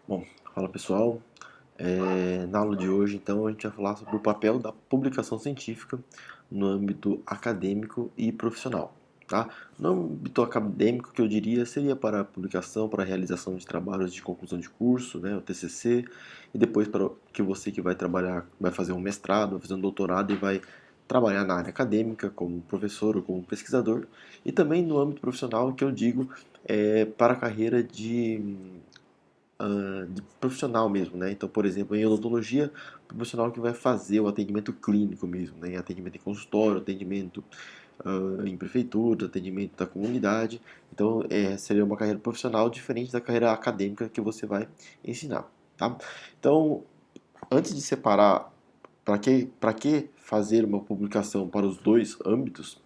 Bom, fala pessoal. Na aula de hoje, então, a gente vai falar sobre o papel da publicação científica no âmbito acadêmico e profissional, tá? No âmbito acadêmico, que eu diria, seria para a publicação, para a realização de trabalhos de conclusão de curso, né, o TCC, e depois para que vai trabalhar, vai fazer um mestrado, vai fazer um doutorado e vai trabalhar na área acadêmica como professor ou como pesquisador, e também no âmbito profissional, que eu digo, para a carreira de profissional mesmo, né? Então, por exemplo, em odontologia, profissional que vai fazer o atendimento clínico mesmo, né? Atendimento em consultório, atendimento em prefeitura, atendimento da comunidade. Então, seria uma carreira profissional diferente da carreira acadêmica que você vai ensinar, tá? Então, antes de separar para que fazer uma publicação para os dois âmbitos,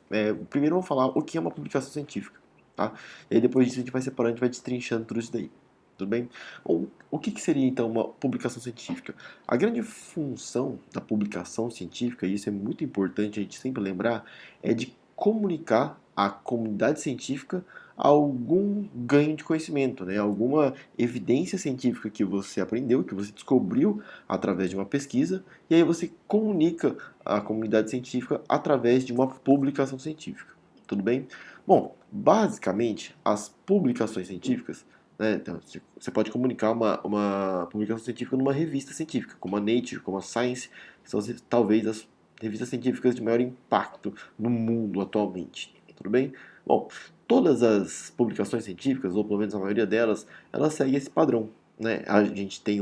primeiro vamos falar o que é uma publicação científica, tá? E aí depois disso a gente vai separando, a gente vai destrinchando tudo isso daí. Tudo bem? Bom, o que seria então uma publicação científica? A grande função da publicação científica, e isso é muito importante a gente sempre lembrar, é de comunicar à comunidade científica algum ganho de conhecimento, né? Alguma evidência científica que você aprendeu, que você descobriu através de uma pesquisa, e aí você comunica à comunidade científica através de uma publicação científica. Tudo bem? Bom, basicamente, as publicações científicas, né, então, você pode comunicar uma publicação científica numa revista científica, como a Nature, como a Science, que são talvez as revistas científicas de maior impacto no mundo atualmente. Tudo bem? Bom, todas as publicações científicas, ou pelo menos a maioria delas, elas seguem esse padrão. Né? A gente tem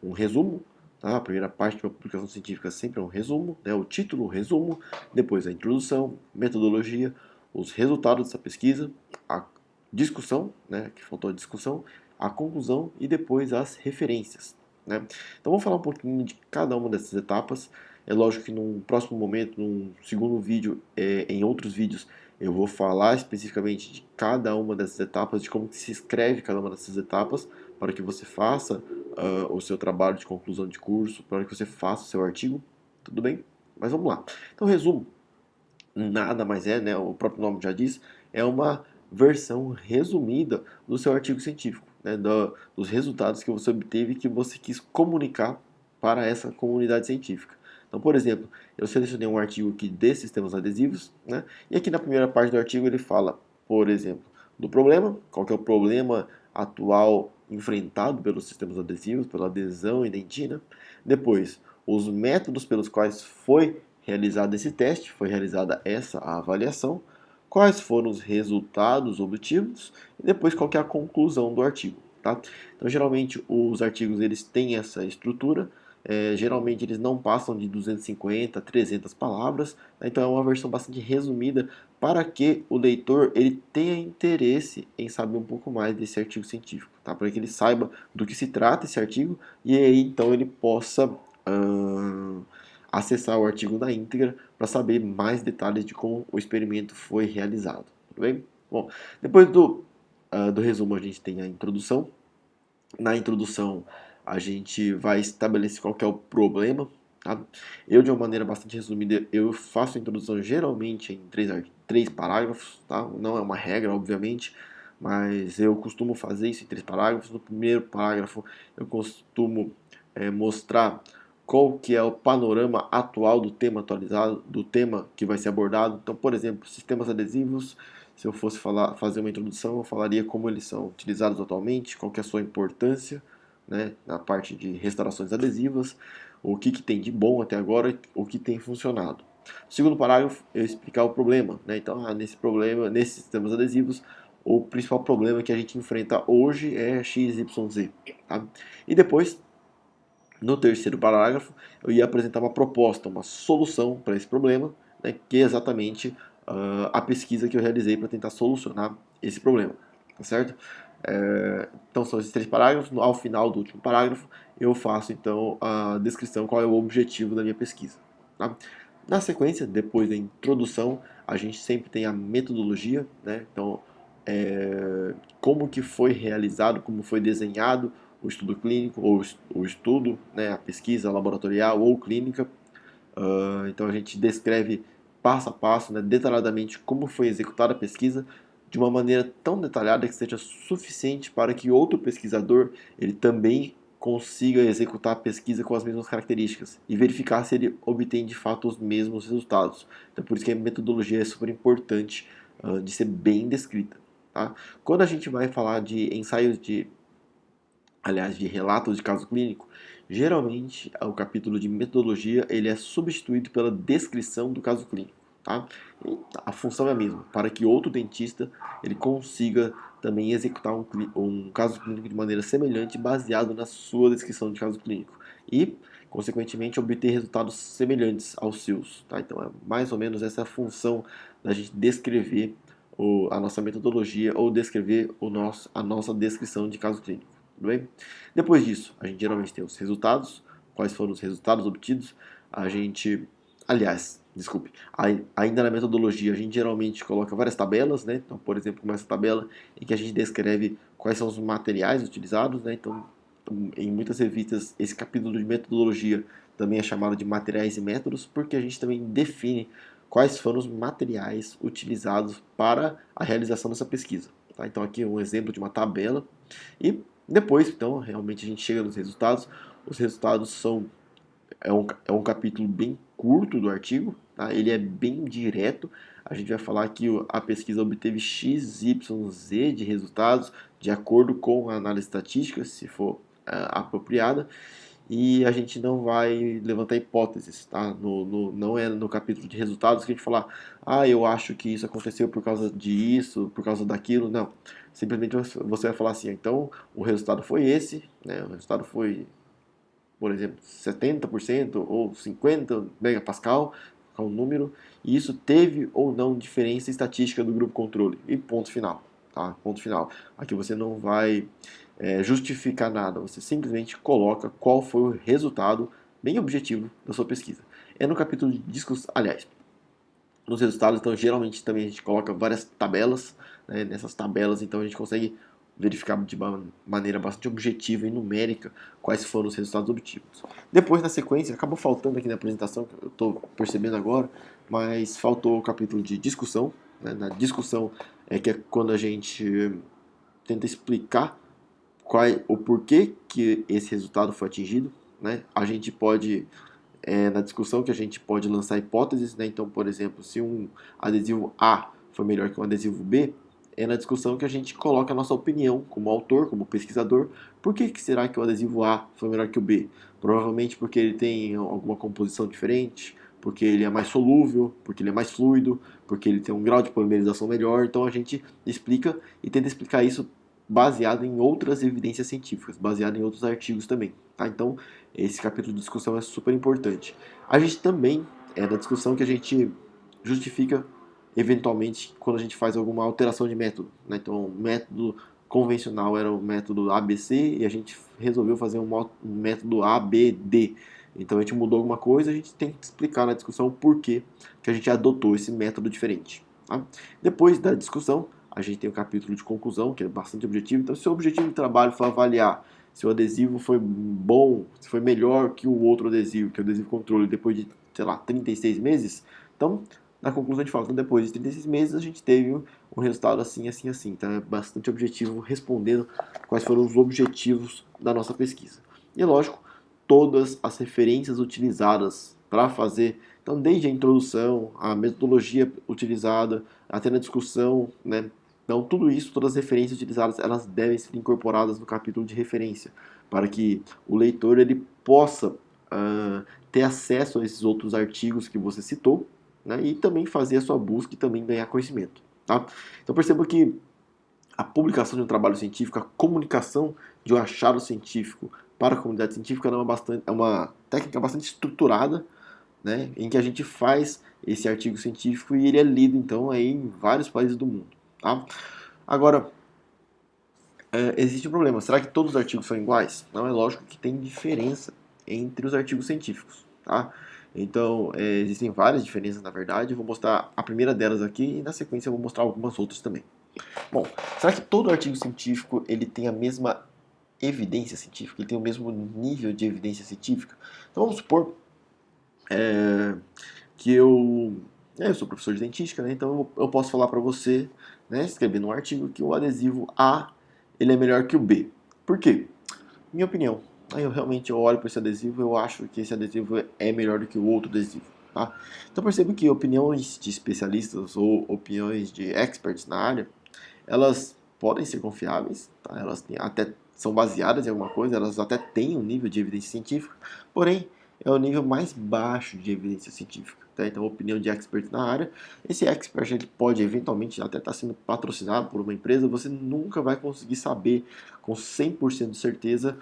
um resumo. Tá? A primeira parte de uma publicação científica sempre é um resumo, né? O título, o resumo, depois a introdução, metodologia, os resultados dessa pesquisa, a discussão, né? Que faltou a discussão, a conclusão e depois as referências. Né? Então vamos falar um pouquinho de cada uma dessas etapas. É lógico que num próximo momento, num segundo vídeo, em outros vídeos, eu vou falar especificamente de cada uma dessas etapas, de como que se escreve cada uma dessas etapas, para que você faça o seu trabalho de conclusão de curso, para que você faça o seu artigo, tudo bem? Mas vamos lá. Então, resumo, nada mais é, né, o próprio nome já diz, é uma versão resumida do seu artigo científico, né, dos resultados que você obteve e que você quis comunicar para essa comunidade científica. Então, por exemplo, eu selecionei um artigo aqui de sistemas adesivos, né, e aqui na primeira parte do artigo ele fala, por exemplo, do problema, qual que é o problema atual enfrentado pelos sistemas adesivos, pela adesão e dentina. Depois, os métodos pelos quais foi realizado esse teste, foi realizada essa avaliação, quais foram os resultados obtidos e depois qual que é a conclusão do artigo. Tá? Então, geralmente, os artigos eles têm essa estrutura, geralmente eles não passam de 250 a 300 palavras, né? Então é uma versão bastante resumida para que o leitor ele tenha interesse em saber um pouco mais desse artigo científico, tá? Para que ele saiba do que se trata esse artigo e aí então ele possa acessar o artigo na íntegra para saber mais detalhes de como o experimento foi realizado. Tudo bem? Bom, depois do resumo a gente tem a introdução. Na introdução a gente vai estabelecer qual que é o problema. Tá? Eu, de uma maneira bastante resumida, eu faço a introdução geralmente em três parágrafos. Tá? Não é uma regra, obviamente, mas eu costumo fazer isso em 3 parágrafos. No primeiro parágrafo eu costumo mostrar qual que é o panorama atual do tema atualizado, do tema que vai ser abordado. Então, por exemplo, sistemas adesivos, se eu fosse fazer uma introdução, eu falaria como eles são utilizados atualmente, qual que é a sua importância, né, na parte de restaurações adesivas, o que tem de bom até agora, o que tem funcionado. No segundo parágrafo, eu explicar o problema. Né? Então, nesse problema, nesses sistemas adesivos, o principal problema que a gente enfrenta hoje é XYZ. Tá? E depois, no terceiro parágrafo, eu ia apresentar uma proposta, uma solução para esse problema, né, que é exatamente a pesquisa que eu realizei para tentar solucionar esse problema, tá certo? Então são esses 3 parágrafos. Ao final do último parágrafo, eu faço então a descrição qual é o objetivo da minha pesquisa. Tá? Na sequência, depois da introdução, a gente sempre tem a metodologia, né? Então, como que foi realizado, como foi desenhado o estudo clínico, ou o estudo, né, a pesquisa laboratorial ou clínica. Então a gente descreve passo a passo, né, detalhadamente como foi executada a pesquisa, de uma maneira tão detalhada que seja suficiente para que outro pesquisador ele também consiga executar a pesquisa com as mesmas características e verificar se ele obtém de fato os mesmos resultados. Então, por isso que a metodologia é super importante de ser bem descrita. Tá? Quando a gente vai falar de ensaios de relatos de caso clínico, geralmente o capítulo de metodologia ele é substituído pela descrição do caso clínico. Tá? E a função é a mesma, para que outro dentista ele consiga também executar um caso clínico de maneira semelhante, baseado na sua descrição de caso clínico e, consequentemente, obter resultados semelhantes aos seus. Tá? Então, é mais ou menos essa a função da gente descrever a nossa metodologia ou descrever a nossa descrição de caso clínico. Tudo bem? Depois disso, a gente geralmente tem os resultados, quais foram os resultados obtidos, a gente, aliás, desculpe, ainda na metodologia a gente geralmente coloca várias tabelas, né? Então, por exemplo, uma essa tabela em que a gente descreve quais são os materiais utilizados, né? Então, em muitas revistas, esse capítulo de metodologia também é chamado de materiais e métodos, porque a gente também define quais foram os materiais utilizados para a realização dessa pesquisa. Tá? Então, aqui é um exemplo de uma tabela. E depois, então, realmente a gente chega nos resultados. Os resultados é um capítulo bem curto do artigo, tá? Ele é bem direto. A gente vai falar que a pesquisa obteve x, y, z de resultados de acordo com a análise estatística, se for apropriada, e a gente não vai levantar hipóteses, tá? Não é no capítulo de resultados que a gente falar, eu acho que isso aconteceu por causa disso, por causa daquilo, não. Simplesmente você vai falar assim, então o resultado foi esse, né? O resultado foi, por exemplo, 70% ou 50 megapascal, é um número, e isso teve ou não diferença estatística do grupo controle. E ponto final. Tá? Ponto final. Aqui você não vai justificar nada, você simplesmente coloca qual foi o resultado bem objetivo da sua pesquisa. É no capítulo de discussão, aliás, nos resultados, então geralmente também a gente coloca várias tabelas, né? Nessas tabelas então a gente consegue verificar de uma maneira bastante objetiva e numérica quais foram os resultados obtidos. Depois, na sequência, acabou faltando aqui na apresentação, que eu estou percebendo agora, mas faltou o capítulo de discussão. Né? Na discussão que é quando a gente tenta explicar o porquê que esse resultado foi atingido. Né? A gente pode na discussão que a gente pode lançar hipóteses, né? Então, por exemplo, se um adesivo A foi melhor que um adesivo B, é na discussão que a gente coloca a nossa opinião como autor, como pesquisador, por que será que o adesivo A foi melhor que o B? Provavelmente porque ele tem alguma composição diferente, porque ele é mais solúvel, porque ele é mais fluido, porque ele tem um grau de polimerização melhor. Então a gente explica e tenta explicar isso baseado em outras evidências científicas, baseado em outros artigos também. Tá? Então, esse capítulo de discussão é super importante. A gente também é na discussão que a gente justifica eventualmente quando a gente faz alguma alteração de método. Né? Então, o método convencional era o método ABC e a gente resolveu fazer um método ABD. Então, a gente mudou alguma coisa, a gente tem que explicar na discussão o porquê que a gente adotou esse método diferente. Tá? Depois da discussão, a gente tem o capítulo de conclusão, que é bastante objetivo. Então, se o objetivo de trabalho for avaliar se o adesivo foi bom, se foi melhor que o outro adesivo, que é o adesivo controle, depois de, sei lá, 36 meses, então, na conclusão a gente fala, então, depois de 36 meses a gente teve um resultado assim, assim, assim. Então, é bastante objetivo, respondendo quais foram os objetivos da nossa pesquisa. E, lógico, todas as referências utilizadas para fazer, então, desde a introdução, a metodologia utilizada, até na discussão, né? Então, tudo isso, todas as referências utilizadas, elas devem ser incorporadas no capítulo de referência, para que o leitor ele possa ter acesso a esses outros artigos que você citou, né, e também fazer a sua busca e também ganhar conhecimento. Tá? Então, perceba que a publicação de um trabalho científico, a comunicação de um achado científico para a comunidade científica é uma técnica bastante estruturada, né, em que a gente faz esse artigo científico e ele é lido, então, aí em vários países do mundo. Tá? Agora, existe um problema. Será que todos os artigos são iguais? Não, é lógico que tem diferença entre os artigos científicos. Tá? Então, existem várias diferenças, na verdade. Eu vou mostrar a primeira delas aqui e, na sequência, eu vou mostrar algumas outras também. Bom, será que todo artigo científico ele tem a mesma evidência científica? Ele tem o mesmo nível de evidência científica? Então, vamos supor que eu Eu sou professor de dentística, né? Então eu posso falar para você, né, escrevendo um artigo, que o adesivo A ele é melhor que o B. Por quê? Minha opinião. Aí eu olho para esse adesivo, eu acho que esse adesivo é melhor do que o outro adesivo. Tá? Então percebo que opiniões de especialistas ou opiniões de experts na área, elas podem ser confiáveis, tá? Elas até são baseadas em alguma coisa, elas até têm um nível de evidência científica, porém é o nível mais baixo de evidência científica. Tá? Então, a opinião de expert na área, esse expert ele pode eventualmente até estar sendo patrocinado por uma empresa, você nunca vai conseguir saber com 100% de certeza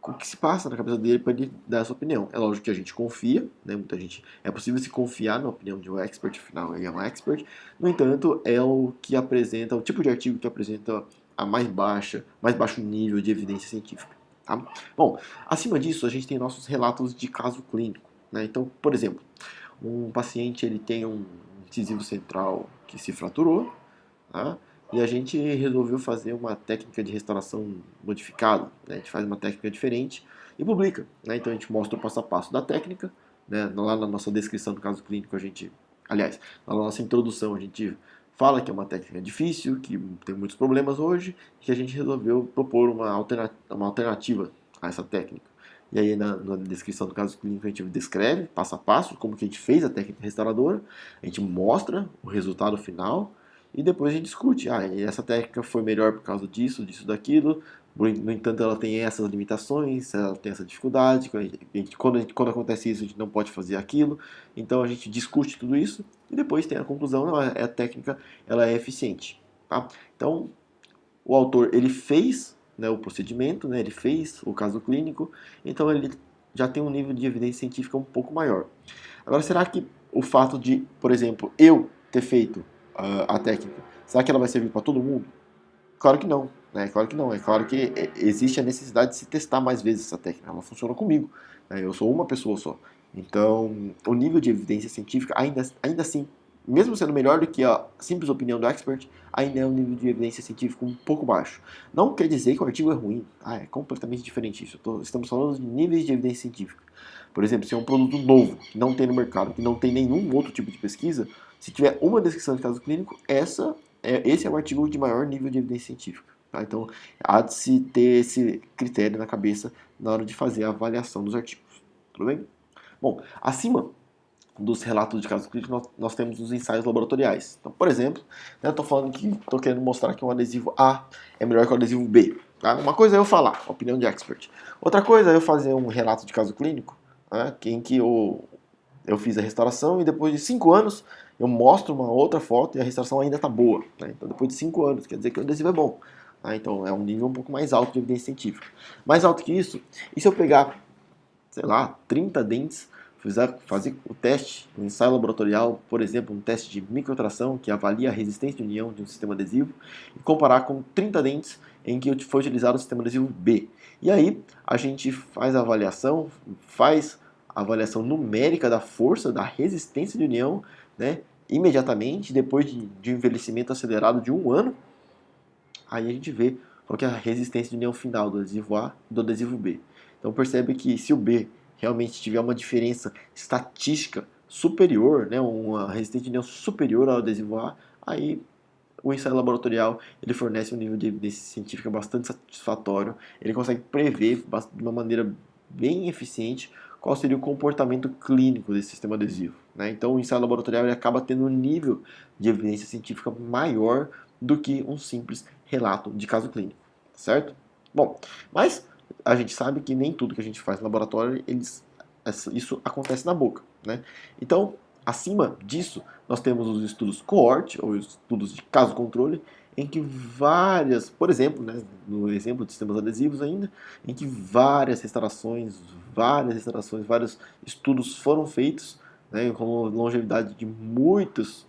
o que se passa na cabeça dele para ele dar essa opinião. É lógico que a gente confia, né? Muita gente, é possível se confiar na opinião de um expert, afinal ele é um expert. No entanto, é o que apresenta, o tipo de artigo que apresenta a mais baixo nível de evidência científica. Tá? Bom, acima disso a gente tem nossos relatos de caso clínico, né? Então, por exemplo, um paciente ele tem um incisivo central que se fraturou, tá? E a gente resolveu fazer uma técnica de restauração modificada, né? A gente faz uma técnica diferente e publica, né? Então a gente mostra o passo a passo da técnica, né? Lá na nossa descrição do caso clínico aliás, lá na nossa introdução a gente fala que é uma técnica difícil, que tem muitos problemas hoje, que a gente resolveu propor uma alternativa a essa técnica. E aí na descrição do caso clínico a gente descreve passo a passo como que a gente fez a técnica restauradora, a gente mostra o resultado final e depois a gente discute. Essa técnica foi melhor por causa disso, disso, daquilo. No entanto, ela tem essas limitações, ela tem essa dificuldade. Quando acontece isso, a gente não pode fazer aquilo. Então a gente discute tudo isso e depois tem a conclusão, não, a técnica ela é eficiente. Tá? Então, o autor ele fez, né, o procedimento, né, ele fez o caso clínico, então ele já tem um nível de evidência científica um pouco maior. Agora, será que o fato de, por exemplo, eu ter feito a técnica, será que ela vai servir para todo mundo? Claro que não, né? Claro que não. É claro que existe a necessidade de se testar mais vezes essa técnica. Ela funciona comigo, né? Eu sou uma pessoa só. Então, o nível de evidência científica, ainda assim, mesmo sendo melhor do que a simples opinião do expert, ainda é um nível de evidência científica um pouco baixo. Não quer dizer que o artigo é ruim, tá? É completamente diferente isso. Estamos falando de níveis de evidência científica. Por exemplo, se é um produto novo, que não tem no mercado, que não tem nenhum outro tipo de pesquisa, se tiver uma descrição de caso clínico, esse é o artigo de maior nível de evidência científica. Tá? Então, há de se ter esse critério na cabeça na hora de fazer a avaliação dos artigos. Tudo bem? Bom, acima dos relatos de casos clínicos, nós temos os ensaios laboratoriais. Então, por exemplo, eu estou querendo mostrar que um adesivo A é melhor que o adesivo B. Tá? Uma coisa é eu falar, opinião de expert. Outra coisa é eu fazer um relato de caso clínico, né, em que eu fiz a restauração e depois de 5 anos eu mostro uma outra foto e a restauração ainda está boa. Né? Então, depois de 5 anos, quer dizer que o adesivo é bom. Tá? Então, é um nível um pouco mais alto de evidência científica. Mais alto que isso, e se eu pegar, sei lá, 30 dentes, fazer o teste, um ensaio laboratorial, por exemplo, um teste de microtração que avalia a resistência de união de um sistema adesivo, e comparar com 30 dentes em que foi utilizado o sistema adesivo B. E aí, a gente faz a avaliação numérica da força, da resistência de união, né, imediatamente, depois de um envelhecimento acelerado de 1 ano, aí a gente vê qual que é a resistência de união final do adesivo A e do adesivo B. Então percebe que se o B realmente tiver uma diferença estatística superior, né, uma resistência de união superior ao adesivo A, aí o ensaio laboratorial ele fornece um nível de evidência científica bastante satisfatório, ele consegue prever de uma maneira bem eficiente qual seria o comportamento clínico desse sistema adesivo. Né? Então o ensaio laboratorial ele acaba tendo um nível de evidência científica maior do que um simples relato de caso clínico, certo? Bom, mas a gente sabe que nem tudo que a gente faz no laboratório, isso acontece na boca, né? Então, acima disso, nós temos os estudos cohort, ou estudos de caso controle, em que por exemplo, né, no exemplo de sistemas adesivos ainda, em que vários estudos foram feitos, né, com longevidade de muitos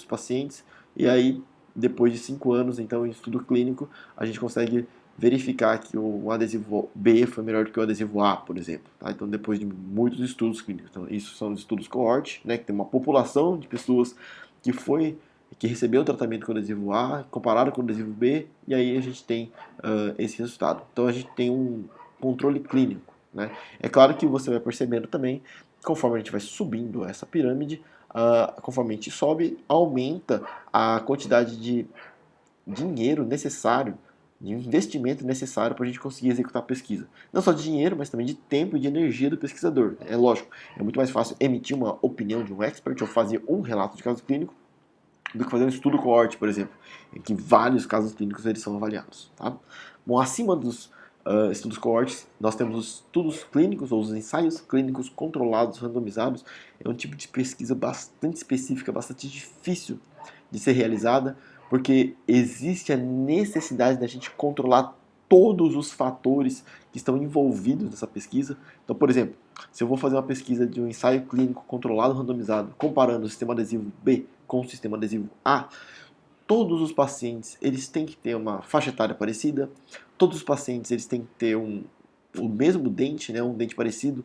pacientes, e aí depois de 5 anos, então, em estudo clínico, a gente consegue verificar que o adesivo B foi melhor do que o adesivo A, por exemplo. Tá? Então, depois de muitos estudos clínicos. Então, isso são os estudos cohort, né, que tem uma população de pessoas que recebeu o tratamento com o adesivo A, comparado com o adesivo B, e aí a gente tem esse resultado. Então, a gente tem um controle clínico. Né? É claro que você vai percebendo também, conforme a gente vai subindo essa pirâmide, conforme a gente sobe, aumenta a quantidade de dinheiro necessário, de investimento necessário para a gente conseguir executar a pesquisa. Não só de dinheiro, mas também de tempo e de energia do pesquisador. É lógico, é muito mais fácil emitir uma opinião de um expert ou fazer um relato de caso clínico do que fazer um estudo coorte, por exemplo, em que vários casos clínicos eles são avaliados. Tá? Bom, acima dos estudos coortes, nós temos os estudos clínicos ou os ensaios clínicos controlados, randomizados. É um tipo de pesquisa bastante específica, bastante difícil de ser realizada, porque existe a necessidade da gente controlar todos os fatores que estão envolvidos nessa pesquisa. Então, por exemplo, se eu vou fazer uma pesquisa de um ensaio clínico controlado randomizado, comparando o sistema adesivo B com o sistema adesivo A, todos os pacientes eles têm que ter uma faixa etária parecida, todos os pacientes eles têm que ter o mesmo dente, né, um dente parecido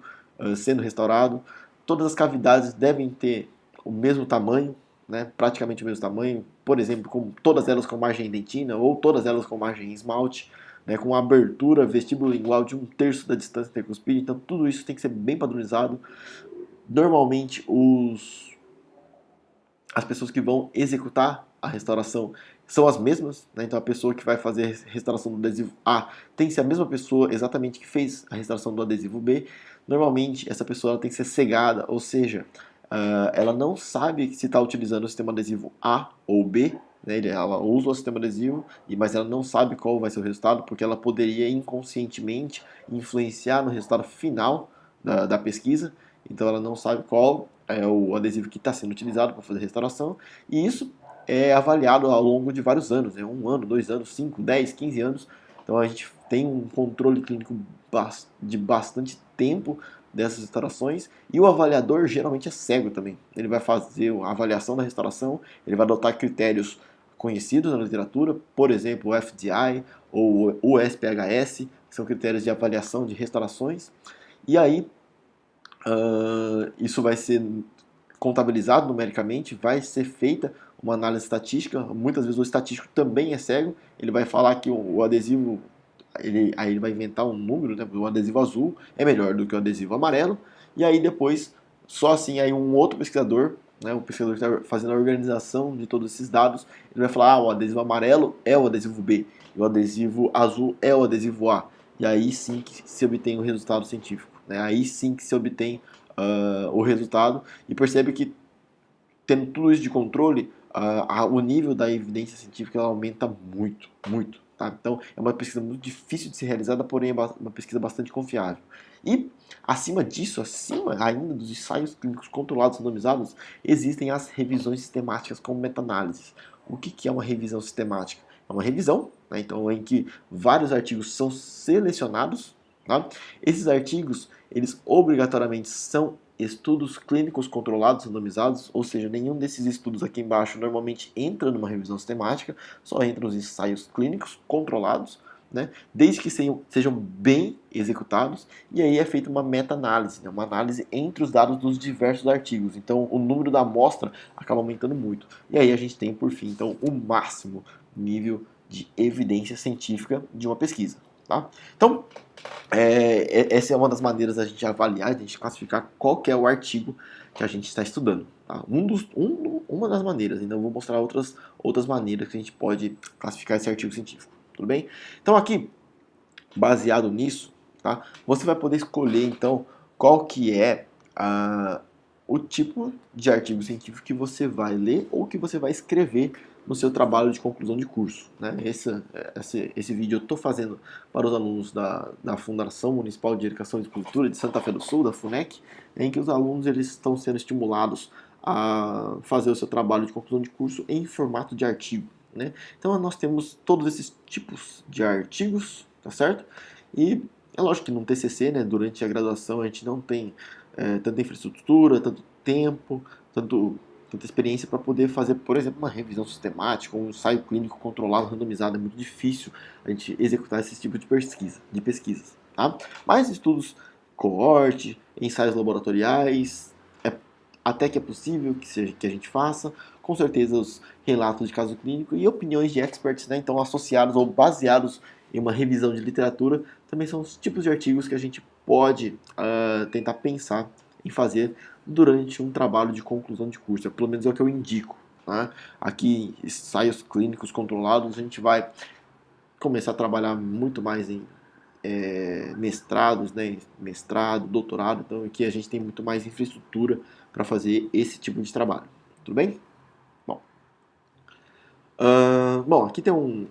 sendo restaurado, todas as cavidades devem ter o mesmo tamanho, né, praticamente o mesmo tamanho, por exemplo, com todas elas com margem dentina ou todas elas com margem esmalte, né, com uma abertura vestibulolingual de 1/3 da distância intercuspide. Então tudo isso tem que ser bem padronizado. Normalmente as pessoas que vão executar a restauração são as mesmas, né? Então a pessoa que vai fazer a restauração do adesivo A tem que ser a mesma pessoa exatamente que fez a restauração do adesivo B. Normalmente essa pessoa ela tem que ser cegada, ou seja, ela não sabe se está utilizando o sistema adesivo A ou B, né? Ela usa o sistema adesivo, mas ela não sabe qual vai ser o resultado, porque ela poderia inconscientemente influenciar no resultado final da pesquisa. Então ela não sabe qual é o adesivo que está sendo utilizado para fazer a restauração, e isso é avaliado ao longo de vários anos, né? 1 ano, 2 anos, 5, 10, 15 anos. Então a gente tem um controle clínico de bastante tempo dessas restaurações, e o avaliador geralmente é cego também. Ele vai fazer a avaliação da restauração, ele vai adotar critérios conhecidos na literatura, por exemplo, o FDI ou o SPHS, que são critérios de avaliação de restaurações, e aí isso vai ser contabilizado numericamente, vai ser feita uma análise estatística. Muitas vezes o estatístico também é cego, ele vai falar que o adesivo, aí ele vai inventar um número, né? O adesivo azul é melhor do que o adesivo amarelo, e aí depois, só assim, aí um outro pesquisador, né, o pesquisador que está fazendo a organização de todos esses dados, ele vai falar, o adesivo amarelo é o adesivo B, e o adesivo azul é o adesivo A, e aí sim que se obtém o resultado científico, né? Aí sim que se obtém o resultado, e percebe que tendo tudo isso de controle, o nível da evidência científica ela aumenta muito, muito. Tá? Então é uma pesquisa muito difícil de ser realizada, porém é uma pesquisa bastante confiável. E acima disso, acima ainda dos ensaios clínicos controlados randomizados, existem as revisões sistemáticas como meta-análise. O que é uma revisão sistemática? É uma revisão, né, então, em que vários artigos são selecionados. Tá? Esses artigos, eles obrigatoriamente são estudos clínicos controlados, randomizados, ou seja, nenhum desses estudos aqui embaixo normalmente entra numa revisão sistemática, só entram os ensaios clínicos controlados, né, desde que sejam bem executados, e aí é feita uma meta-análise, né, uma análise entre os dados dos diversos artigos. Então o número da amostra acaba aumentando muito. E aí a gente tem, por fim, então, o máximo nível de evidência científica de uma pesquisa. Tá? Então, essa é uma das maneiras da gente avaliar, da gente classificar qual que é o artigo que a gente está estudando. Tá? Uma das maneiras, ainda vou mostrar outras maneiras que a gente pode classificar esse artigo científico. Tudo bem? Então aqui, baseado nisso, tá? Você vai poder escolher então qual que é o tipo de artigo científico que você vai ler ou que você vai escrever no seu trabalho de conclusão de curso. Né? Esse vídeo eu estou fazendo para os alunos da Fundação Municipal de Educação e Cultura de Santa Fé do Sul, da FUNEC, em que os alunos eles estão sendo estimulados a fazer o seu trabalho de conclusão de curso em formato de artigo. Né? Então nós temos todos esses tipos de artigos, tá certo? E é lógico que no TCC, né, durante a graduação, a gente não tem tanta infraestrutura, tanto tempo, tanta experiência para poder fazer, por exemplo, uma revisão sistemática, um ensaio clínico controlado, randomizado. É muito difícil a gente executar esse tipo de pesquisas. Tá? Mas estudos coorte, ensaios laboratoriais, até que é possível que a gente faça. Com certeza os relatos de caso clínico e opiniões de experts, né, então associados ou baseados em uma revisão de literatura, também são os tipos de artigos que a gente pode tentar pensar em fazer durante um trabalho de conclusão de curso. Pelo menos é o que eu indico. Tá? Aqui, ensaios clínicos controlados, a gente vai começar a trabalhar muito mais em mestrados, né? Mestrado, doutorado. Então aqui a gente tem muito mais infraestrutura para fazer esse tipo de trabalho. Tudo bem? Bom, bom, aqui tem um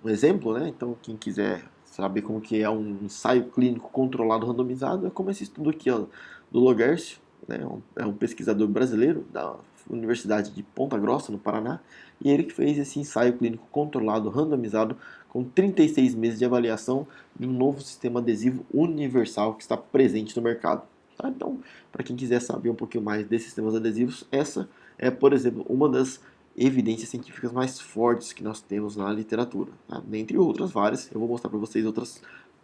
exemplo, né? Então quem quiser saber como que é um ensaio clínico controlado randomizado, é como esse estudo aqui, ó, do Logercio, né? É um pesquisador brasileiro da Universidade de Ponta Grossa, no Paraná, e ele que fez esse ensaio clínico controlado randomizado com 36 meses de avaliação de um novo sistema adesivo universal que está presente no mercado. Tá? Então, para quem quiser saber um pouquinho mais desses sistemas adesivos, essa é, por exemplo, uma das evidências científicas mais fortes que nós temos na literatura. Tá? Dentre outras várias, eu vou mostrar para vocês outros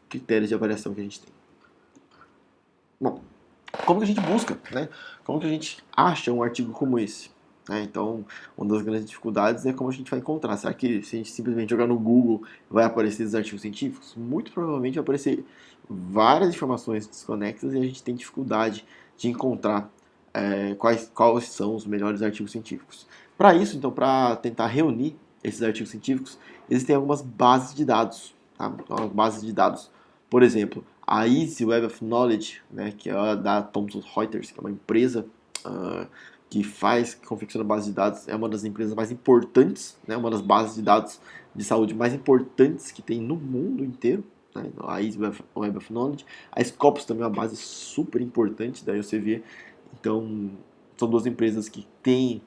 critérios de avaliação que a gente tem. Bom, como que a gente busca, né? Como que a gente acha um artigo como esse? Então, uma das grandes dificuldades é como a gente vai encontrar. Será que se a gente simplesmente jogar no Google vai aparecer esses artigos científicos? Muito provavelmente vai aparecer várias informações desconexas e a gente tem dificuldade de encontrar quais são os melhores artigos científicos. Para isso, então, para tentar reunir esses artigos científicos, existem algumas bases de dados. Tá? Algumas bases de dados. Por exemplo, a Easy Web of Knowledge, né, que é a da Thomson Reuters, que é uma empresa que confecciona bases de dados, é uma das empresas mais importantes, né, uma das bases de dados de saúde mais importantes que tem no mundo inteiro. Né, a Easy Web of Knowledge. A Scopus também é uma base super importante, daí você vê. Então, são duas empresas que têm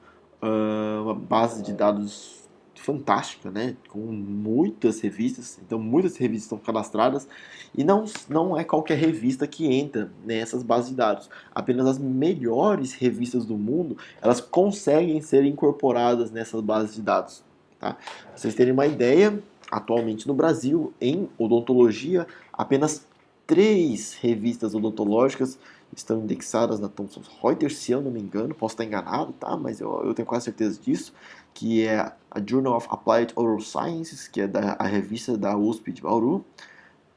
uma base de dados fantástica, né? Com muitas revistas, então muitas revistas estão cadastradas e não é qualquer revista que entra nessas bases de dados. Apenas as melhores revistas do mundo, elas conseguem ser incorporadas nessas bases de dados. Tá? Pra vocês terem uma ideia, atualmente no Brasil, em odontologia, apenas 3 revistas odontológicas estão indexadas na Thomson Reuters, se eu não me engano, posso estar enganado, tá? Mas eu tenho quase certeza disso, que é a Journal of Applied Oral Sciences, que é a revista da USP de Bauru.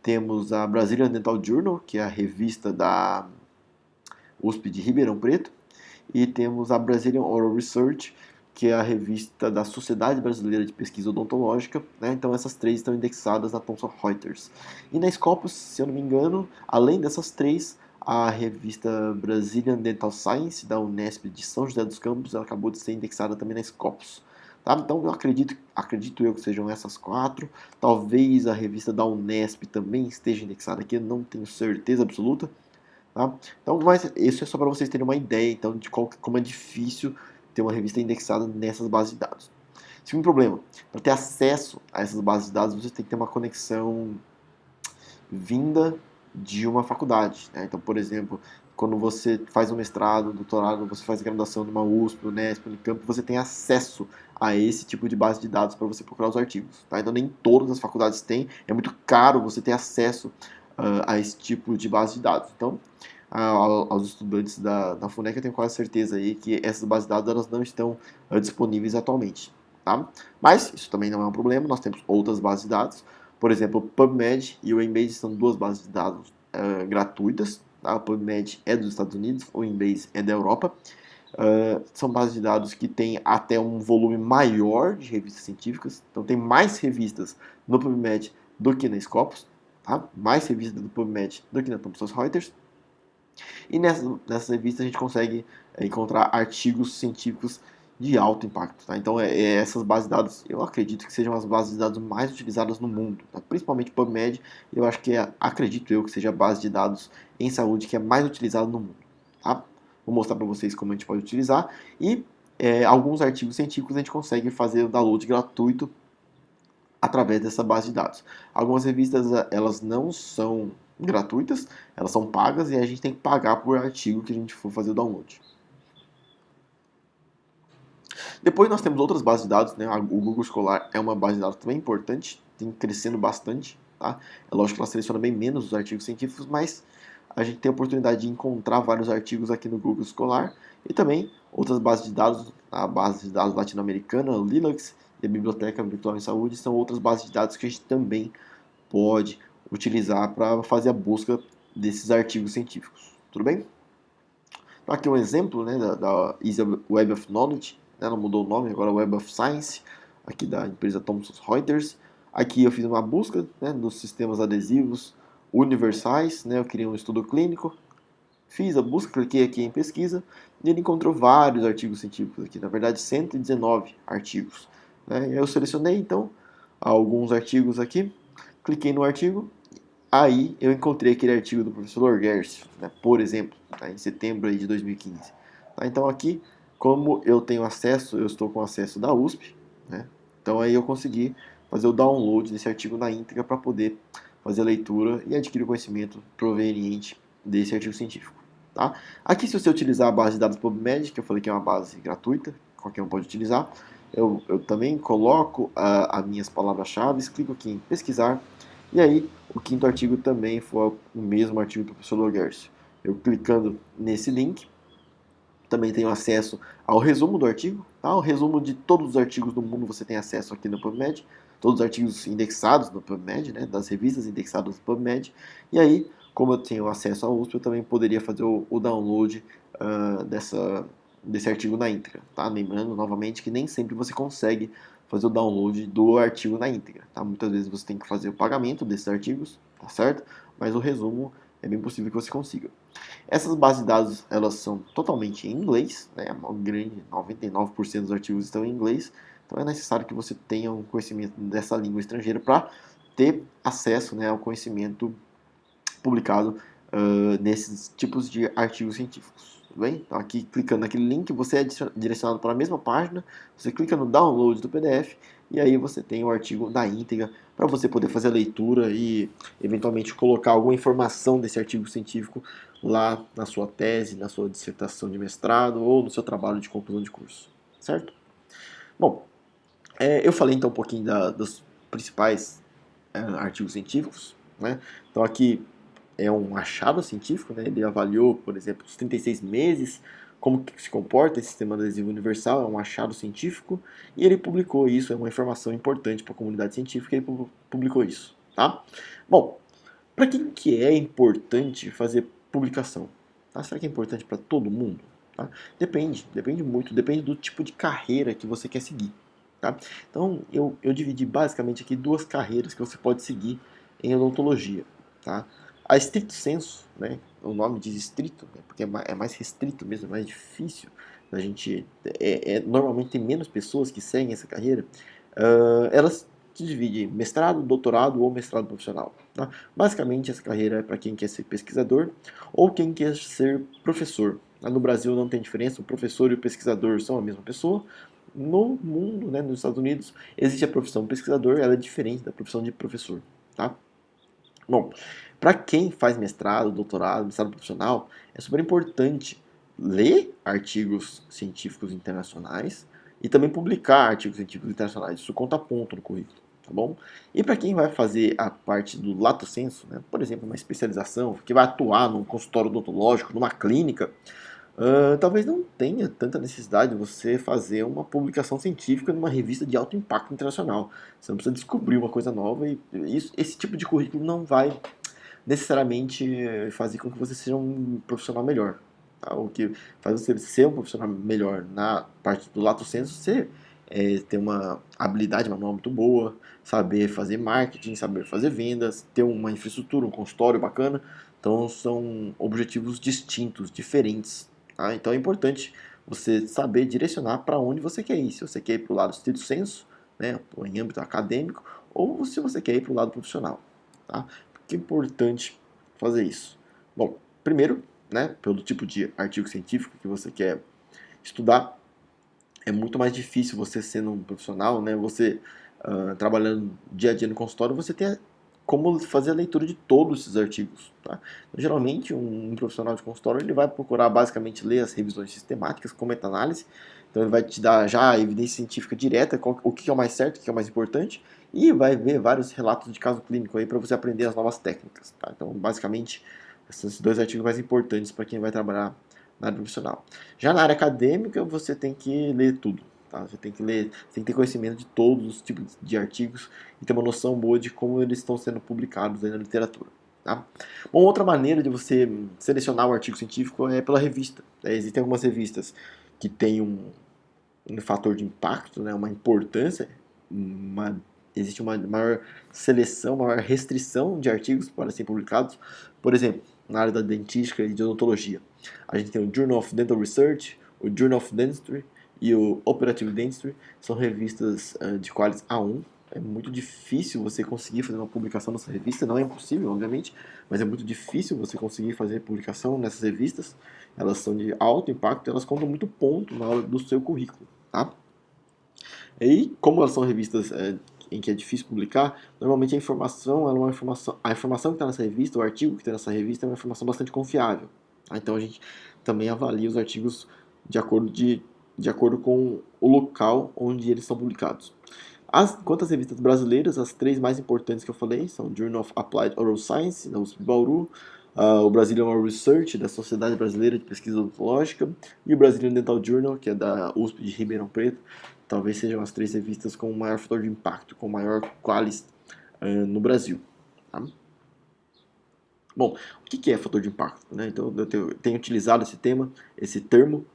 Temos a Brazilian Dental Journal, que é a revista da USP de Ribeirão Preto. E temos a Brazilian Oral Research, que é a revista da Sociedade Brasileira de Pesquisa Odontológica. Né? Então essas 3 estão indexadas na Thomson Reuters. E na Scopus, se eu não me engano, além dessas 3, a revista Brazilian Dental Science, da Unesp de São José dos Campos, ela acabou de ser indexada também na Scopus. Tá? Então eu acredito eu que sejam essas 4. Talvez a revista da Unesp também esteja indexada aqui, eu não tenho certeza absoluta. Tá? Então, mas isso é só para vocês terem uma ideia então, de como é difícil ter uma revista indexada nessas bases de dados. Segundo problema, para ter acesso a essas bases de dados, você tem que ter uma conexão vinda de uma faculdade. Né? Então, por exemplo, quando você faz um mestrado, doutorado, você faz graduação numa USP, Unesp, Unicamp, você tem acesso a esse tipo de base de dados para você procurar os artigos. Tá? Então, nem todas as faculdades têm, é muito caro você ter acesso a esse tipo de base de dados. Então, aos estudantes da FUNEC, eu tenho quase certeza aí que essas bases de dados elas não estão disponíveis atualmente. Tá? Mas isso também não é um problema, nós temos outras bases de dados. Por exemplo, o PubMed e o Embase são 2 bases de dados gratuitas. Tá? O PubMed é dos Estados Unidos, o Embase é da Europa. São bases de dados que têm até um volume maior de revistas científicas. Então, tem mais revistas no PubMed do que na Scopus. Tá? Mais revistas do PubMed do que na Thomson Reuters. E nessas revistas a gente consegue encontrar artigos científicos de alto impacto. Tá? Então, essas bases de dados, eu acredito que sejam as bases de dados mais utilizadas no mundo, tá? Principalmente PubMed, eu acho que acredito eu que seja a base de dados em saúde que é mais utilizada no mundo. Tá? Vou mostrar para vocês como a gente pode utilizar e alguns artigos científicos a gente consegue fazer o download gratuito através dessa base de dados. Algumas revistas elas não são gratuitas, elas são pagas e a gente tem que pagar por artigo que a gente for fazer o download. Depois nós temos outras bases de dados, né? O Google Scholar é uma base de dados também importante, tem crescendo bastante, tá? É lógico que ela seleciona bem menos os artigos científicos, mas a gente tem a oportunidade de encontrar vários artigos aqui no Google Scholar e também outras bases de dados, a base de dados latino-americana, o Linux e a Biblioteca Virtual em Saúde, são outras bases de dados que a gente também pode utilizar para fazer a busca desses artigos científicos. Tudo bem? Aqui um exemplo, né, da Easy Web of Knowledge, né, ela mudou o nome, agora Web of Science, aqui da empresa Thomson Reuters. Aqui eu fiz uma busca, né, dos sistemas adesivos universais, né, eu queria um estudo clínico, fiz a busca, cliquei aqui em pesquisa e ele encontrou vários artigos científicos aqui, na verdade 119 artigos. Né? Eu selecionei então alguns artigos aqui, cliquei no artigo, aí eu encontrei aquele artigo do professor Lorgercio, né, por exemplo, tá, em setembro aí de 2015. Tá, então aqui, como eu tenho acesso, eu estou com acesso da USP, né, então aí eu consegui fazer o download desse artigo na íntegra para poder fazer a leitura e adquirir o conhecimento proveniente desse artigo científico. Tá? Aqui, se você utilizar a base de dados PubMed, que eu falei que é uma base gratuita, qualquer um pode utilizar, eu também coloco as minhas palavras-chave, clico aqui em pesquisar, e aí o quinto artigo também foi o mesmo artigo do professor Logercio. Eu clicando nesse link, também tenho acesso ao resumo do artigo, tá? O resumo de todos os artigos do mundo você tem acesso aqui no PubMed, todos os artigos indexados no PubMed, né? Das revistas indexadas no PubMed, e aí, como eu tenho acesso ao USP, eu também poderia fazer o download desse artigo na íntegra, tá? Lembrando novamente que nem sempre você consegue fazer o download do artigo na íntegra, tá? Muitas vezes você tem que fazer o pagamento desses artigos, tá certo? Mas o resumo é bem possível que você consiga. Essas bases de dados, elas são totalmente em inglês, né? Um grande 99% dos artigos estão em inglês, então é necessário que você tenha um conhecimento dessa língua estrangeira para ter acesso, né, ao conhecimento publicado nesses tipos de artigos científicos. Tudo bem? Então aqui, clicando naquele link, você é direcionado para a mesma página, você clica no download do PDF e aí você tem o artigo na íntegra para você poder fazer a leitura e eventualmente colocar alguma informação desse artigo científico lá na sua tese, na sua dissertação de mestrado ou no seu trabalho de conclusão de curso, certo? Bom, eu falei então um pouquinho dos principais artigos científicos, né? Então aqui é um achado científico, né? Ele avaliou, por exemplo, os 36 meses, como que se comporta esse sistema adesivo universal, é um achado científico, e ele publicou isso, é uma informação importante para a comunidade científica, ele publicou isso, tá? Bom, para quem que é importante fazer publicação? Tá? Será que é importante para todo mundo? Tá? Depende muito, depende do tipo de carreira que você quer seguir. Tá? Então, eu dividi basicamente aqui duas carreiras que você pode seguir em odontologia. Tá? A stricto sensu, né? O nome diz estrito, né? Porque é mais restrito mesmo, é mais difícil. A gente normalmente tem menos pessoas que seguem essa carreira. Elas se dividem em mestrado, doutorado ou mestrado profissional. Tá? Basicamente, essa carreira é para quem quer ser pesquisador ou quem quer ser professor. No Brasil não tem diferença, o professor e o pesquisador são a mesma pessoa. No mundo, né, nos Estados Unidos, existe a profissão pesquisador, ela é diferente da profissão de professor. Tá? Bom, para quem faz mestrado, doutorado, mestrado profissional, é super importante ler artigos científicos internacionais e também publicar artigos científicos internacionais. Isso conta ponto no currículo, tá bom? E para quem vai fazer a parte do lato sensu, né, por exemplo, uma especialização, que vai atuar num consultório odontológico, numa clínica, talvez não tenha tanta necessidade de você fazer uma publicação científica numa revista de alto impacto internacional. Você não precisa descobrir uma coisa nova e esse tipo de currículo não vai necessariamente fazer com que você seja um profissional melhor. Tá? O que faz você ser um profissional melhor na parte do lato sensu, você ter uma habilidade manual muito boa, saber fazer marketing, saber fazer vendas, ter uma infraestrutura, um consultório bacana. Então são objetivos distintos, diferentes. Tá? Então é importante você saber direcionar para onde você quer ir. Se você quer ir para o lado stricto sensu, né, em âmbito acadêmico, ou se você quer ir para o lado profissional. Tá? Que é importante fazer isso? Bom, primeiro, né, pelo tipo de artigo científico que você quer estudar, é muito mais difícil você sendo um profissional, né, você trabalhando dia a dia no consultório, você ter como fazer a leitura de todos esses artigos. Tá? Então, geralmente, um profissional de consultório ele vai procurar basicamente ler as revisões sistemáticas com meta-análise, então ele vai te dar já a evidência científica direta, o que é o mais certo, o que é o mais importante, e vai ver vários relatos de caso clínico aí para você aprender as novas técnicas. Tá? Então, basicamente, esses dois artigos mais importantes para quem vai trabalhar na área profissional. Já na área acadêmica, você tem que ler tudo. Tá? Você tem que ler, você tem que ter conhecimento de todos os tipos de artigos e ter uma noção boa de como eles estão sendo publicados aí na literatura. Tá? Bom, outra maneira de você selecionar o artigo científico é pela revista. Existem algumas revistas que têm um fator de impacto, né, uma importância, existe uma maior seleção, uma maior restrição de artigos para serem publicados. Por exemplo, na área da dentística e de odontologia, a gente tem o Journal of Dental Research, o Journal of Dentistry e o Operative Dentistry, são revistas de qualidade A1. É muito difícil você conseguir fazer uma publicação nessa revista, não é impossível, obviamente, mas é muito difícil você conseguir fazer publicação nessas revistas. Elas são de alto impacto, elas contam muito ponto na hora do seu currículo, tá? E como elas são revistas em que é difícil publicar, normalmente a informação que está nessa revista, o artigo que está nessa revista é uma informação bastante confiável. Tá? Então a gente também avalia os artigos de acordo com o local onde eles são publicados. Quanto às revistas brasileiras, as três mais importantes que eu falei são o Journal of Applied Oral Science, da USP de Bauru, o Brazilian Oral Research, da Sociedade Brasileira de Pesquisa Odontológica, e o Brazilian Dental Journal, que é da USP de Ribeirão Preto. Talvez sejam as três revistas com o maior fator de impacto, com maior qualis no Brasil. Tá? Bom, o que é fator de impacto? Né? Então, eu tenho utilizado esse termo,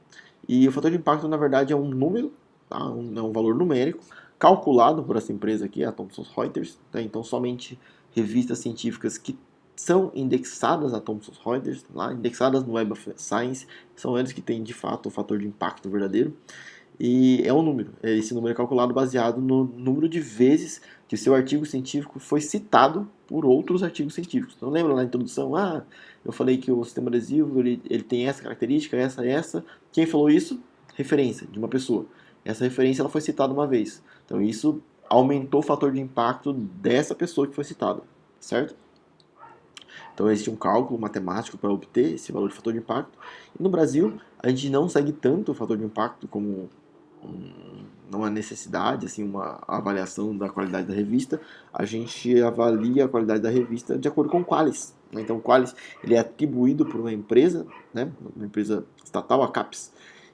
e o fator de impacto, na verdade, é um número, tá? É um valor numérico, calculado por essa empresa aqui, a Thomson Reuters. Tá? Então, somente revistas científicas que são indexadas a Thomson Reuters, lá, indexadas no Web of Science, são eles que têm, de fato, o fator de impacto verdadeiro. E é um número. Esse número é calculado baseado no número de vezes que o seu artigo científico foi citado por outros artigos científicos. Então lembra na introdução, eu falei que o sistema adesivo ele tem essa característica, essa. Quem falou isso? Referência de uma pessoa. Essa referência ela foi citada uma vez. Então isso aumentou o fator de impacto dessa pessoa que foi citada, certo? Então existe um cálculo matemático para obter esse valor de fator de impacto. E no Brasil, a gente não segue tanto o fator de impacto como uma necessidade, assim, uma avaliação da qualidade da revista. A gente avalia a qualidade da revista de acordo com o Qualis. Então o Qualis ele é atribuído por uma empresa, né, uma empresa estatal, a CAPES.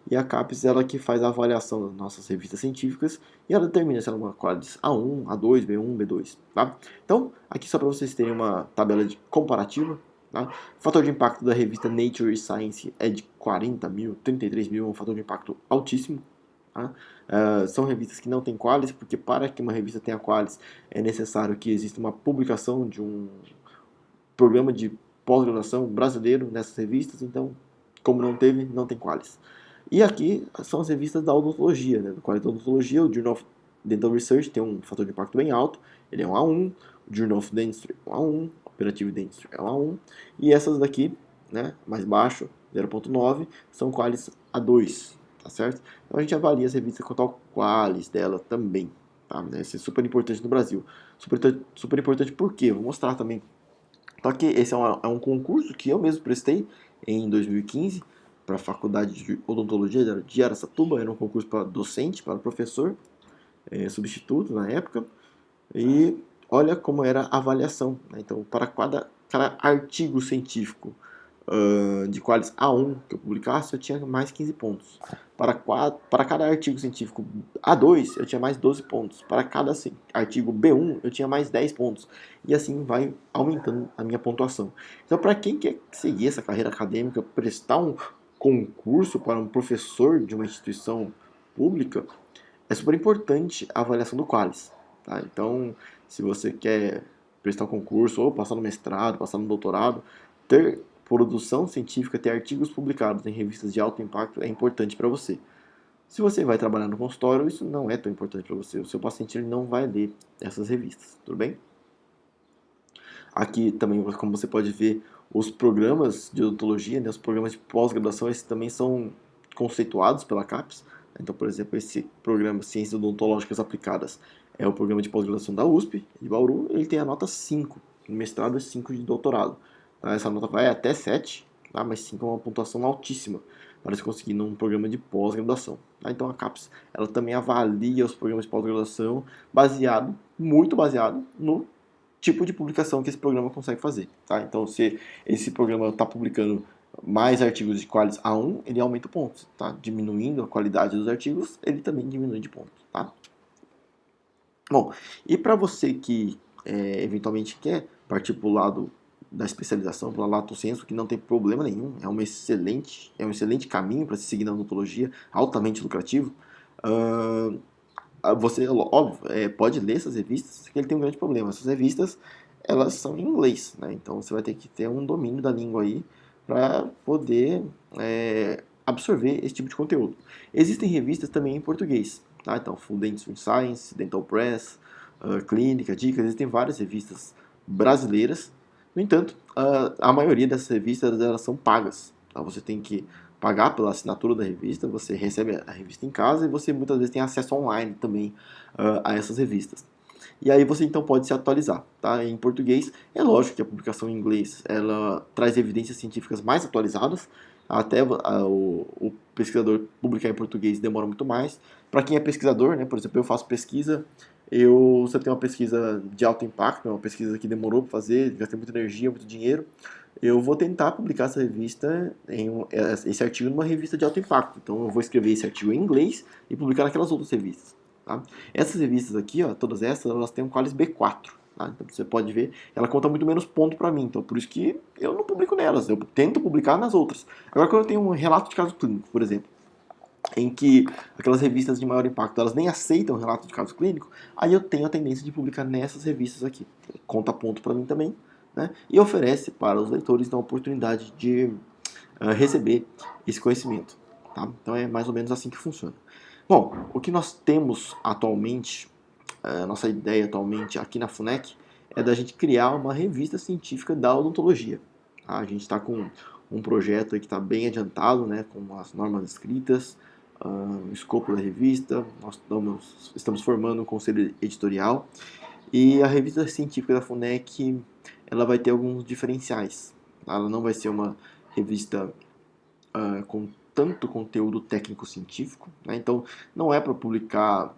E a CAPES ela que faz a avaliação das nossas revistas científicas e ela determina se ela é uma Qualis A1, A2, B1, B2. Tá? Então, aqui só para vocês terem uma tabela comparativa. Tá? O fator de impacto da revista Nature Science é de 40 mil, 33 mil, é um fator de impacto altíssimo. Tá? São revistas que não têm qualis, porque para que uma revista tenha qualis é necessário que exista uma publicação de um programa de pós-graduação brasileiro nessas revistas, então, como não teve, não tem qualis. E aqui são as revistas da odontologia, né? Do qualis da odontologia, o Journal of Dental Research tem um fator de impacto bem alto, ele é um A1, o Journal of Dentistry é um A1, Operative Dentistry é um A1, e essas daqui, né, mais baixo, 0.9, são qualis A2, tá certo? Então a gente avalia as revistas quanto ao qualis dela também, tá? Isso é super importante no Brasil. Super importante por quê? Vou mostrar também. Só que esse é um concurso que eu mesmo prestei em 2015 para a Faculdade de Odontologia de Araçatuba. Era um concurso para docente, para professor, substituto na época. E olha como era a avaliação. Né? Então, para cada artigo científico de qualis A1 que eu publicasse, eu tinha mais 15 pontos. Para cada artigo científico A2, eu tinha mais 12 pontos. Para cada artigo B1, eu tinha mais 10 pontos. E assim vai aumentando a minha pontuação. Então, para quem quer seguir essa carreira acadêmica, prestar um concurso para um professor de uma instituição pública, é super importante a avaliação do qualis. Tá? Então, se você quer prestar um concurso, ou passar no mestrado, passar no doutorado, ter produção científica, ter artigos publicados em revistas de alto impacto é importante para você. Se você vai trabalhar no consultório, isso não é tão importante para você. O seu paciente ele não vai ler essas revistas, tudo bem? Aqui também, como você pode ver, os programas de odontologia, né, os programas de pós-graduação, esses também são conceituados pela CAPES. Então, por exemplo, esse programa Ciências Odontológicas Aplicadas é o programa de pós-graduação da USP, de Bauru. Ele tem a nota 5, no mestrado e 5 de doutorado. Tá? Essa nota vai até 7, tá? Mas 5 é uma pontuação altíssima para se conseguir num programa de pós-graduação. Tá? Então, a CAPES ela também avalia os programas de pós-graduação muito baseado no tipo de publicação que esse programa consegue fazer. Tá? Então, se esse programa está publicando mais artigos de qualis A1, ele aumenta pontos. Tá? Diminuindo a qualidade dos artigos, ele também diminui de pontos. Tá? Bom, e para você que eventualmente quer partir para o lado da especialização, pela lato sensu, que não tem problema nenhum, é um excelente caminho para se seguir na odontologia, altamente lucrativo. Você, óbvio, pode ler essas revistas, que ele tem um grande problema. Essas revistas, elas são em inglês, né? Então você vai ter que ter um domínio da língua aí para poder absorver esse tipo de conteúdo. Existem revistas também em português, tá? Então, Full Dentistry Science, Dental Press, Clínica, Dicas, existem várias revistas brasileiras. No entanto, a maioria dessas revistas, elas são pagas, tá? Você tem que pagar pela assinatura da revista, você recebe a revista em casa e você muitas vezes tem acesso online também a essas revistas. E aí você então pode se atualizar, tá? Em português, é lógico que a publicação em inglês, ela traz evidências científicas mais atualizadas, até o pesquisador publicar em português demora muito mais. Para quem é pesquisador, né, por exemplo, eu faço pesquisa, se eu tenho uma pesquisa de alto impacto, uma pesquisa que demorou para fazer, gastei muita energia, muito dinheiro, eu vou tentar publicar essa revista, esse artigo numa revista de alto impacto. Então eu vou escrever esse artigo em inglês e publicar naquelas outras revistas. Tá? Essas revistas aqui, ó, todas essas, elas têm um Qualis B4. Tá? Então você pode ver, ela conta muito menos ponto para mim. Então por isso que eu não publico nelas, eu tento publicar nas outras. Agora quando eu tenho um relato de caso clínico, por exemplo, em que aquelas revistas de maior impacto, elas nem aceitam o relato de caso clínico, aí eu tenho a tendência de publicar nessas revistas aqui. Conta ponto para mim também, né? E oferece para os leitores a oportunidade de receber esse conhecimento. Tá? Então é mais ou menos assim que funciona. Bom, o que nós temos atualmente, nossa ideia atualmente aqui na FUNEC, é da gente criar uma revista científica da odontologia. Tá? A gente está com um projeto aí que está bem adiantado, né, com as normas escritas, o escopo da revista, nós estamos formando um conselho editorial, e a revista científica da FUNEC, ela vai ter alguns diferenciais. Ela não vai ser uma revista com tanto conteúdo técnico-científico, né? Então não é para publicar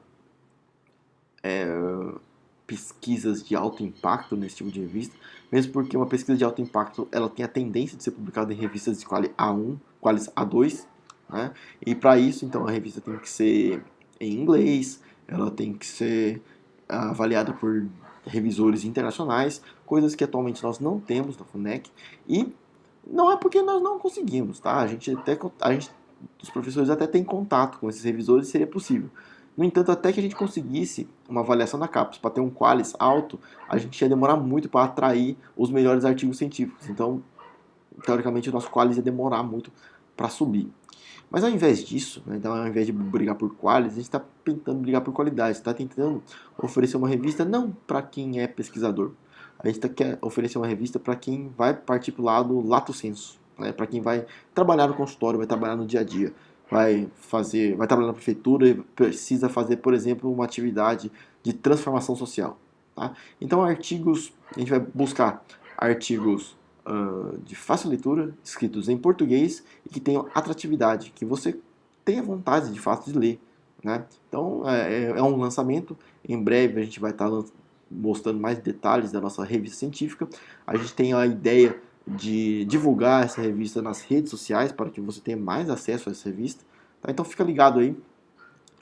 pesquisas de alto impacto nesse tipo de revista, mesmo porque uma pesquisa de alto impacto ela tem a tendência de ser publicada em revistas de quali A1, qualis A2, né? E para isso, então, a revista tem que ser em inglês, ela tem que ser avaliada por revisores internacionais, coisas que atualmente nós não temos na FUNEC, e não é porque nós não conseguimos, tá? Os professores até têm contato com esses revisores, seria possível. No entanto, até que a gente conseguisse uma avaliação da CAPES para ter um qualis alto, a gente ia demorar muito para atrair os melhores artigos científicos. Então, teoricamente, o nosso qualis ia demorar muito para subir. Mas ao invés disso, né, então ao invés de brigar por qualis, a gente está tentando brigar por qualidade. Está tentando oferecer uma revista não para quem é pesquisador. A gente quer oferecer uma revista para quem vai partir para o lado lato sensu, né, para quem vai trabalhar no consultório, vai trabalhar no dia a dia, vai trabalhar na prefeitura e precisa fazer, por exemplo, uma atividade de transformação social. Tá? Então, a gente vai buscar artigos de fácil leitura, escritos em português e que tenham atratividade, que você tenha vontade de fato de ler. Né? Então é um lançamento, em breve a gente vai estar mostrando mais detalhes da nossa revista científica. A gente tem a ideia de divulgar essa revista nas redes sociais para que você tenha mais acesso a essa revista. Tá? Então fica ligado aí.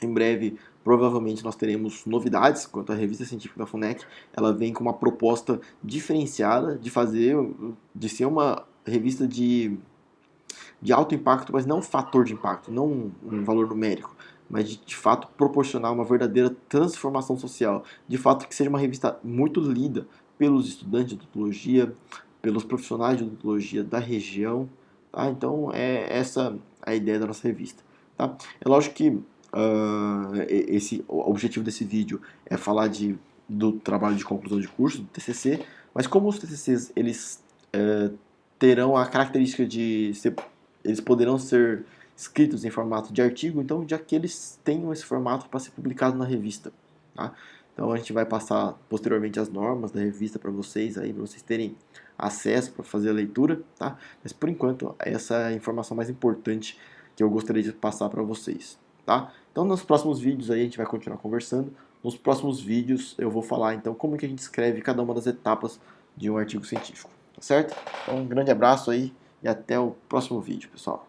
Em breve, provavelmente, nós teremos novidades quanto à revista científica da FUNEC. Ela vem com uma proposta diferenciada de ser uma revista de alto impacto, mas não fator de impacto, não um valor numérico, mas de fato proporcionar uma verdadeira transformação social. De fato, que seja uma revista muito lida pelos estudantes de odontologia, pelos profissionais de odontologia da região. Tá? Então, é essa a ideia da nossa revista. Tá? É lógico que o objetivo desse vídeo é falar do trabalho de conclusão de curso, do TCC, mas como os TCCs eles terão a característica eles poderão ser escritos em formato de artigo, então já que eles tenham esse formato para ser publicado na revista. Tá? Então a gente vai passar posteriormente as normas da revista para vocês aí, para vocês terem acesso para fazer a leitura, tá? Mas por enquanto essa é a informação mais importante que eu gostaria de passar para vocês. Tá? Então nos próximos vídeos aí a gente vai continuar conversando. Nos próximos vídeos eu vou falar então como que a gente escreve cada uma das etapas de um artigo científico, tá certo? Então um grande abraço aí e até o próximo vídeo, pessoal.